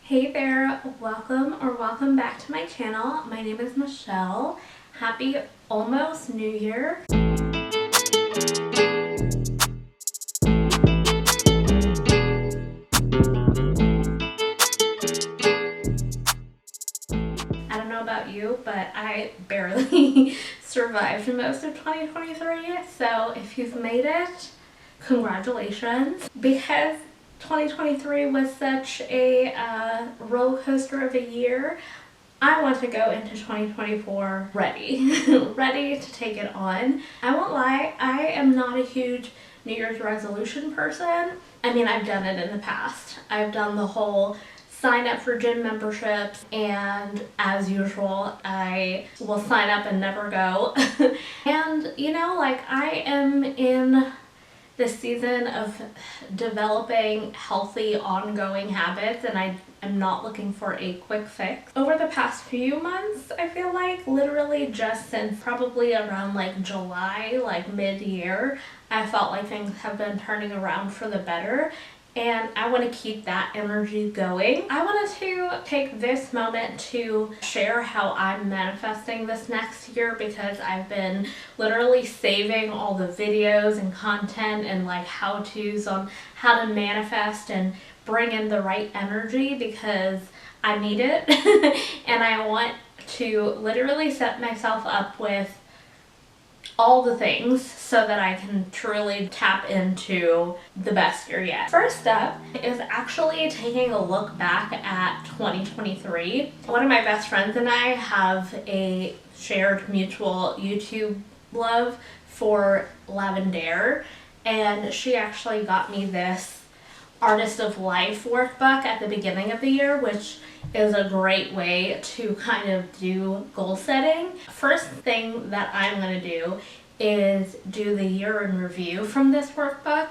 Hey there, welcome back to my channel. My name is Michelle. Happy almost New Year. I don't know about you, but I barely survived most of 2023. So if you've made it, congratulations. Because 2023 was such a roller coaster of a year, I want to go into 2024 ready, ready to take it on. I won't lie, I am not a huge New Year's resolution person. I mean, I've done it in the past. I've done the whole sign up for gym memberships, and as usual, I will sign up and never go. And you know, like, I am in this season of developing healthy ongoing habits, and I am not looking for a quick fix. Over the past few months, I feel like literally just since probably around like July, like mid-year, I felt like things have been turning around for the better. And I want to keep that energy going. I wanted to take this moment to share how I'm manifesting this next year, because I've been literally saving all the videos and content and like how-tos on how to manifest and bring in the right energy, because I need it. And I want to literally set myself up with all the things so that I can truly tap into the best year yet. First up is actually taking a look back at 2023. One of my best friends and I have a shared mutual YouTube love for Lavender, and she actually got me this Artist of Life workbook at the beginning of the year, which is a great way to kind of do goal setting. First thing that I'm going to do is do the year in review from this workbook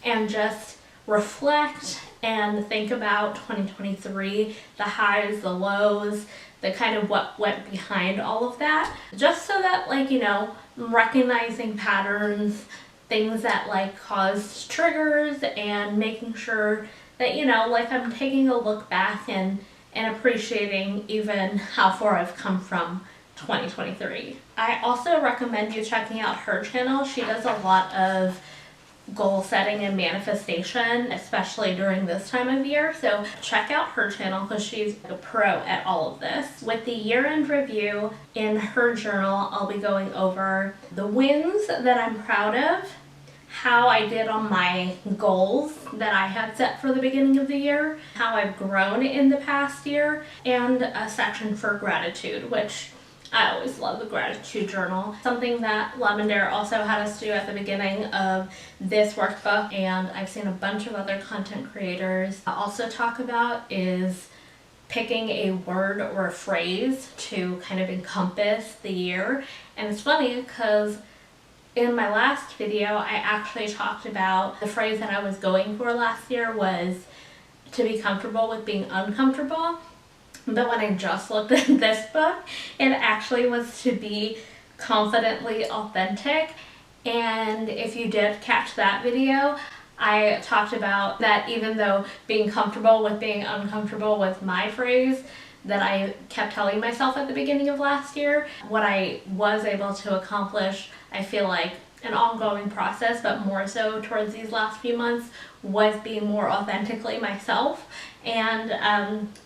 and just reflect and think about 2023, the highs, the lows, the kind of what went behind all of that, just so that, like, you know, I'm recognizing patterns, things that like caused triggers, and making sure that, you know, like, I'm taking a look back and appreciating even how far I've come from 2023. I also recommend you checking out her channel. She does a lot of goal setting and manifestation, especially during this time of year. So check out her channel, because she's a pro at all of this. With the year-end review in her journal, I'll be going over the wins that I'm proud of, how I did on my goals that I had set for the beginning of the year, how I've grown in the past year, and a section for gratitude, which I always love the gratitude journal. Something that Lavender also had us do at the beginning of this workbook, and I've seen a bunch of other content creators also talk about, is picking a word or a phrase to kind of encompass the year. And it's funny because in my last video, I actually talked about the phrase that I was going for last year was to be comfortable with being uncomfortable. But when I just looked at this book, it actually was to be confidently authentic. And if you did catch that video, I talked about that even though being comfortable with being uncomfortable was my phrase that I kept telling myself at the beginning of last year, what I was able to accomplish, I feel like an ongoing process, but more so towards these last few months, was being more authentically myself. And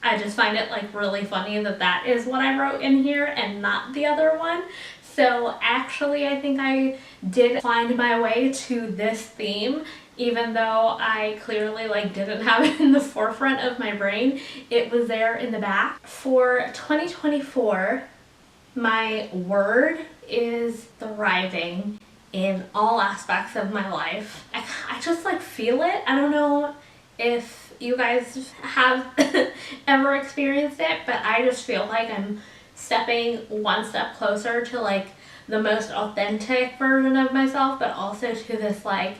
I just find it like really funny that that is what I wrote in here and not the other one. So actually, I think I did find my way to this theme, even though I clearly like didn't have it in the forefront of my brain. It was there in the back. For 2024, my word is thriving in all aspects of my life. I just like feel it. I don't know if you guys have ever experienced it, but I just feel like I'm stepping one step closer to like the most authentic version of myself, but also to this, like,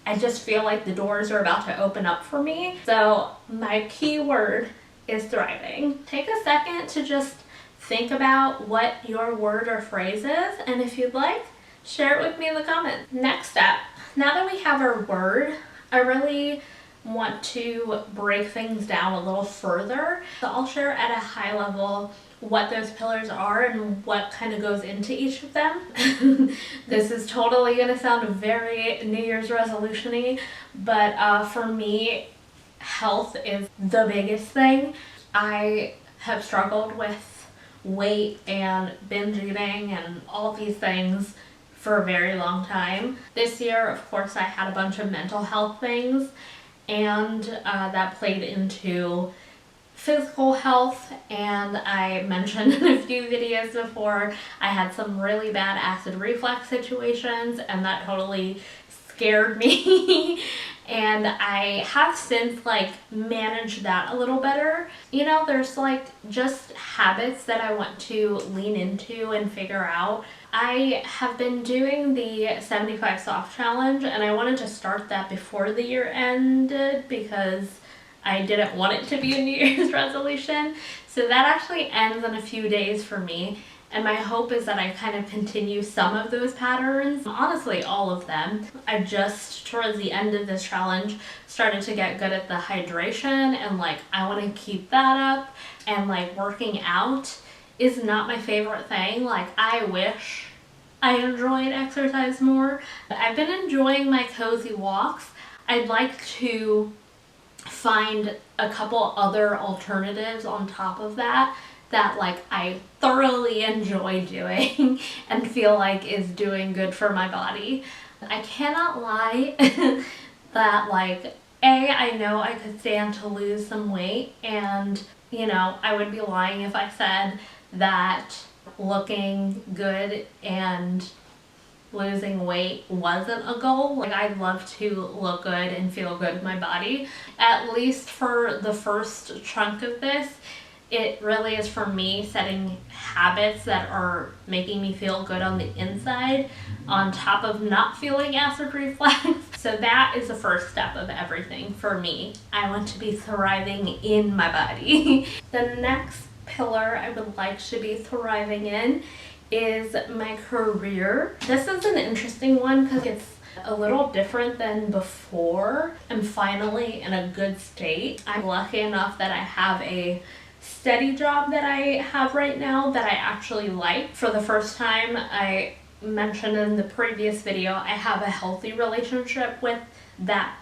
I just feel like the doors are about to open up for me. So my key word is thriving. Take a second to just think about what your word or phrase is, and if you'd like, share it with me in the comments. Next up, now that we have our word, I really want to break things down a little further. So I'll share at a high level what those pillars are and what kind of goes into each of them. This is totally going to sound very New Year's resolution-y, but for me, health is the biggest thing. I have struggled with weight and binge eating and all these things for a very long time. This year, of course, I had a bunch of mental health things, and that played into physical health. And I mentioned in a few videos before, I had some really bad acid reflux situations, and that totally scared me. And I have since managed that a little better. You know, there's just habits that I want to lean into and figure out. I have been doing the 75 soft challenge, and I wanted to start that before the year ended because I didn't want it to be a New Year's resolution. So that actually ends in a few days for me. And my hope is that I kind of continue some of those patterns, honestly all of them. I just, towards the end of this challenge, started to get good at the hydration, and I want to keep that up. And working out is not my favorite thing. I wish I enjoyed exercise more. I've been enjoying my cozy walks. I'd like to find a couple other alternatives on top of that I thoroughly enjoy doing and feel like is doing good for my body. I cannot lie that I know I could stand to lose some weight, and I would be lying if I said that looking good and losing weight wasn't a goal. I'd love to look good and feel good with my body. At least for the first chunk of this, it really is for me setting habits that are making me feel good on the inside, on top of not feeling acid reflux. So that is the first step of everything for me. I want to be thriving in my body. The next pillar I would like to be thriving in is my career. This is an interesting one because it's a little different than before. I'm finally in a good state. I'm lucky enough that I have a steady job that I have right now that I actually like. For the first time, I mentioned in the previous video, I have a healthy relationship with that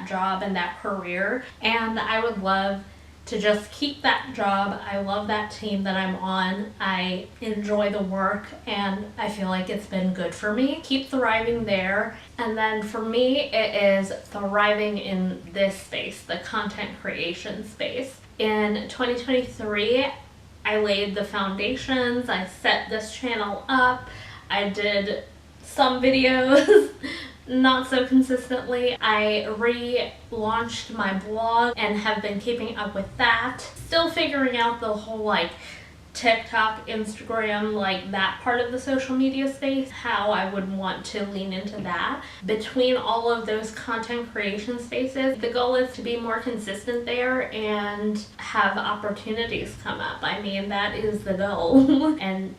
job and that career, and I would love to just keep that job. I love that team that I'm on. I enjoy the work, and I feel like it's been good for me. Keep thriving there. And then for me, it is thriving in this space, the content creation space. In 2023, I laid the foundations. I set this channel up. I did some videos, not so consistently. I relaunched my blog and have been keeping up with that. Still figuring out the whole TikTok, Instagram, that part of the social media space, how I would want to lean into that. Between all of those content creation spaces, the goal is to be more consistent there and have opportunities come up. I mean, that is the goal. And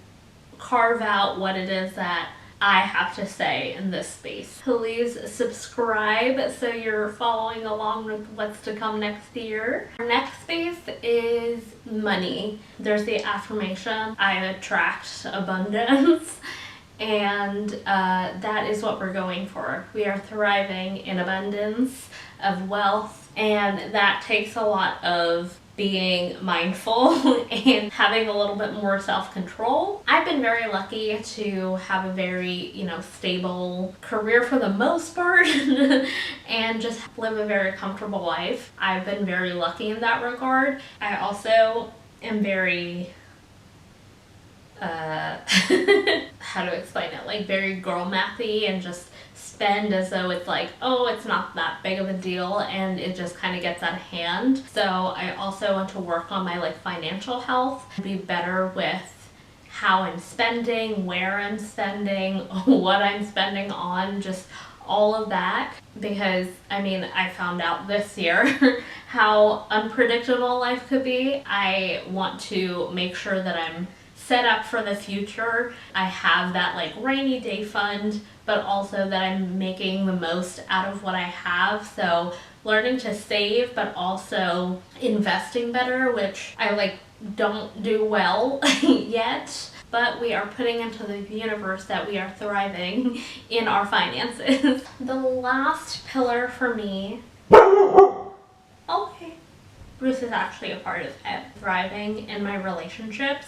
carve out what it is that I have to say in this space. Please subscribe so you're following along with what's to come next year. Our next space is money. There's the affirmation, I attract abundance. And that is what we're going for. We are thriving in abundance of wealth, and that takes a lot of being mindful and having a little bit more self-control. I've been very lucky to have a very, stable career for the most part and just live a very comfortable life. I've been very lucky in that regard. I also am very how to explain it, very girl mathy, and just spend as though it's oh, it's not that big of a deal, and it just kind of gets out of hand. So I also want to work on my financial health, be better with how I'm spending, where I'm spending, what I'm spending on, just all of that, because I found out this year how unpredictable life could be. I want to make sure that I'm set up for the future. I have that like rainy day fund, but also that I'm making the most out of what I have. So learning to save, but also investing better, which I like don't do well yet. But we are putting into the universe that we are thriving in our finances. The last pillar for me, okay, Bruce is actually a part of it, thriving in my relationships.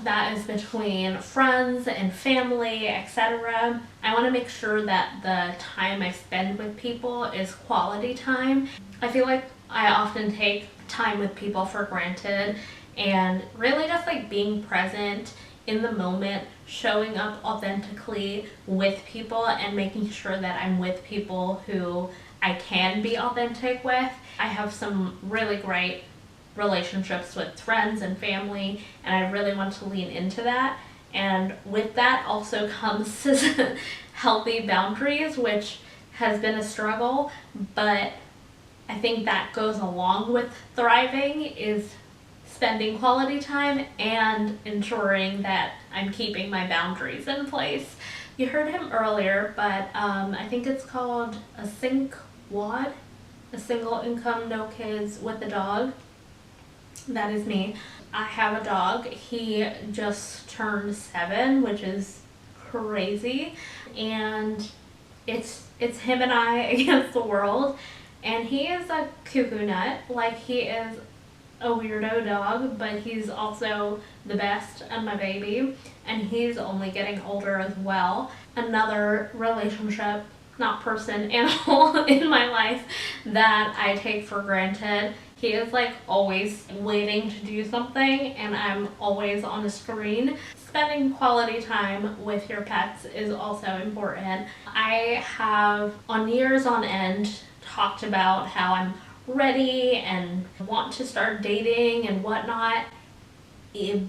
That is between friends and family, etc. I want to make sure that the time I spend with people is quality time. I feel like I often take time with people for granted, and really just like being present in the moment, showing up authentically with people and making sure that I'm with people who I can be authentic with. I have some really great relationships with friends and family, and I really want to lean into that. And with that also comes healthy boundaries, which has been a struggle, but I think that goes along with thriving, is spending quality time and ensuring that I'm keeping my boundaries in place. You heard him earlier, but I think it's called a SINC-WOD, a single income, no kids with a dog. That is me. I have a dog. He just turned 7, which is crazy, and it's him and I against the world. And he is a cuckoo nut. Like, he is a weirdo dog, but he's also the best and my baby, and he's only getting older as well. Another relationship, not person, animal in my life that I take for granted. He is like always waiting to do something, and I'm always on the screen. Spending quality time with your pets is also important. I have on years on end talked about how I'm ready and want to start dating and whatnot,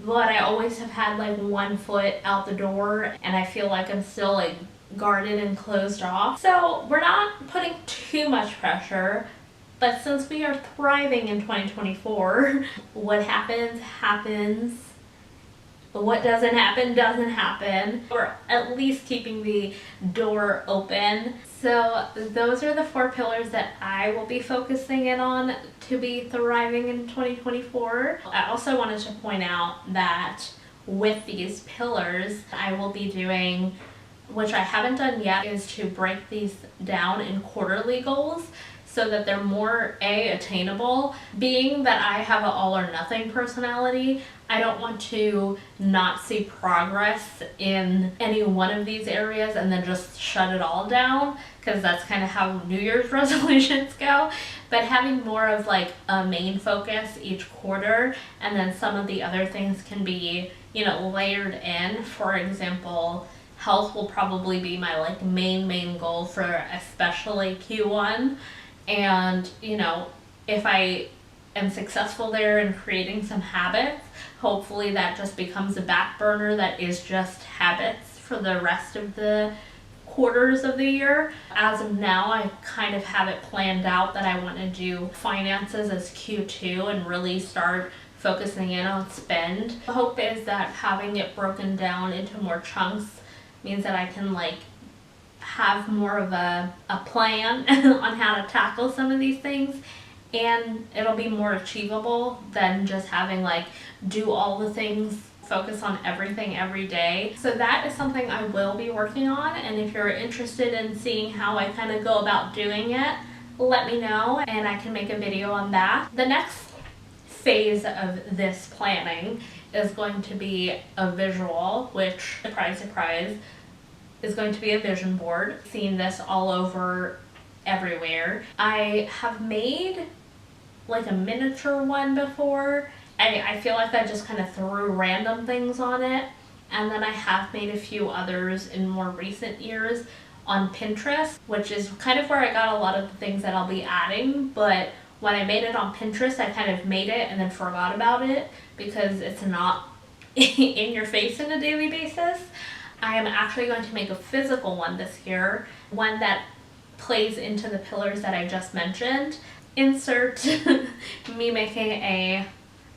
but I always have had like one foot out the door, and I feel like I'm still like guarded and closed off. So we're not putting too much pressure, but since we are thriving in 2024, what happens happens. What doesn't happen doesn't happen. We're at least keeping the door open. So those are the 4 pillars that I will be focusing in on to be thriving in 2024. I also wanted to point out that with these pillars, I will be doing, which I haven't done yet, is to break these down in quarterly goals, so that they're more attainable. Being that I have an all or nothing personality, I don't want to not see progress in any one of these areas and then just shut it all down, because that's kind of how New Year's resolutions go. But having more of like a main focus each quarter, and then some of the other things can be, layered in. For example, health will probably be my like main goal for especially Q1. And, if I am successful there in creating some habits, hopefully that just becomes a back burner that is just habits for the rest of the quarters of the year. As of now, I kind of have it planned out that I want to do finances as Q2 and really start focusing in on spend. The hope is that having it broken down into more chunks means that I can like have more of a plan on how to tackle some of these things, and it'll be more achievable than just having like do all the things, focus on everything every day. So that is something I will be working on, and if you're interested in seeing how I kind of go about doing it, let me know and I can make a video on that. The next phase of this planning is going to be a visual, which, surprise, surprise, is going to be a vision board. Seen this all over everywhere. I have made like a miniature one before. I feel like I just kind of threw random things on it, and then I have made a few others in more recent years on Pinterest, which is kind of where I got a lot of the things that I'll be adding. But when I made it on Pinterest, I kind of made it and then forgot about it because it's not in your face on a daily basis. I am actually going to make a physical one this year, one that plays into the pillars that I just mentioned. Insert me making a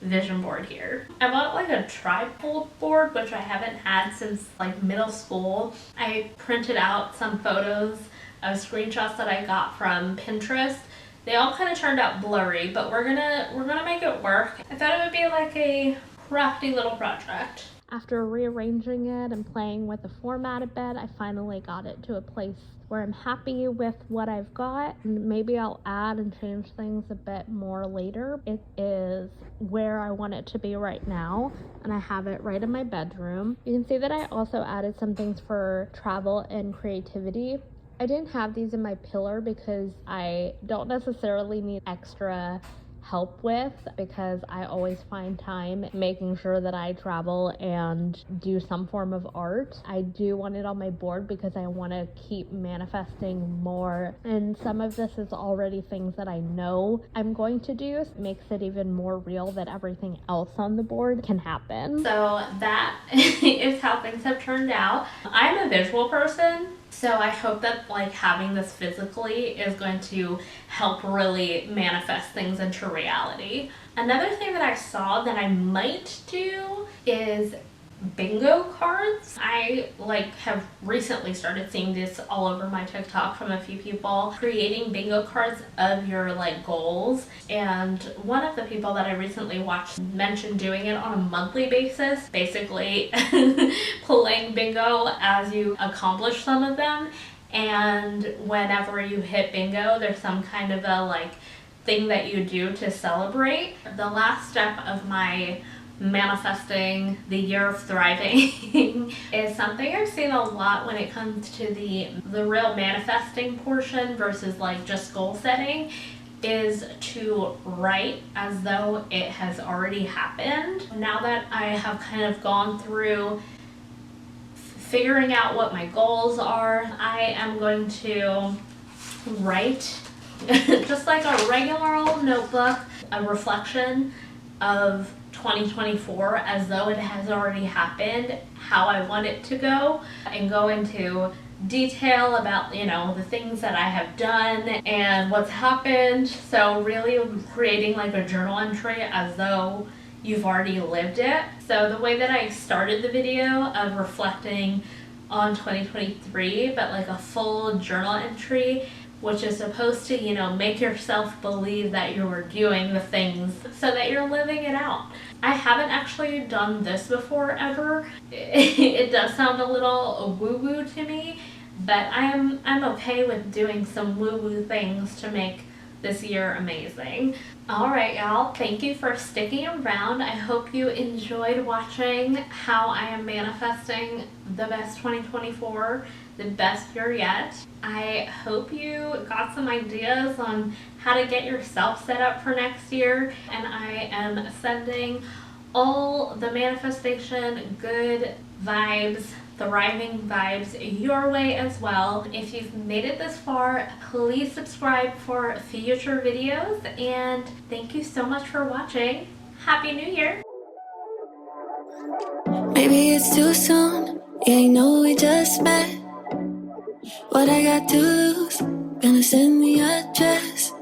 vision board here. I bought like a tripod board, which I haven't had since like middle school. I printed out some photos of screenshots that I got from Pinterest. They all kind of turned out blurry, but we're gonna make it work. I thought it would be like a crafty little project. After rearranging it and playing with the format a bit, I finally got it to a place where I'm happy with what I've got. Maybe I'll add and change things a bit more later. It is where I want it to be right now, and I have it right in my bedroom. You can see that I also added some things for travel and creativity. I didn't have these in my pillar because I don't necessarily need extra help with, because I always find time making sure that I travel and do some form of art. I do want it on my board because I want to keep manifesting more, and some of this is already things that I know I'm going to do. It makes it even more real that everything else on the board can happen. So that is how things have turned out. I'm a visual person, so I hope that like having this physically is going to help really manifest things into reality. Another thing that I saw that I might do is bingo cards. I have recently started seeing this all over my TikTok from a few people creating bingo cards of your goals, and one of the people that I recently watched mentioned doing it on a monthly basis, basically playing bingo as you accomplish some of them, and whenever you hit bingo there's some kind of a thing that you do to celebrate. The last step of my manifesting the year of thriving is something I've seen a lot when it comes to the real manifesting portion versus just goal setting, is to write as though it has already happened. Now that I have kind of gone through figuring out what my goals are, I am going to write just like a regular old notebook, a reflection of 2024 as though it has already happened, how I want it to go, and go into detail about the things that I have done and what's happened. So really creating a journal entry as though you've already lived it. So the way that I started the video of reflecting on 2023, but a full journal entry, which is supposed to, make yourself believe that you're doing the things so that you're living it out. I haven't actually done this before ever. It does sound a little woo-woo to me, but I'm okay with doing some woo-woo things to make this year amazing. Alright y'all, thank you for sticking around. I hope you enjoyed watching how I am manifesting the best 2024, the best year yet. I hope you got some ideas on how to get yourself set up for next year, and I am sending all the manifestation good vibes, thriving vibes your way as well. If you've made it this far, please subscribe for future videos, and thank you so much for watching. Happy New Year! Maybe it's too soon, yeah, you know we just met. What I got to lose, gonna send the address.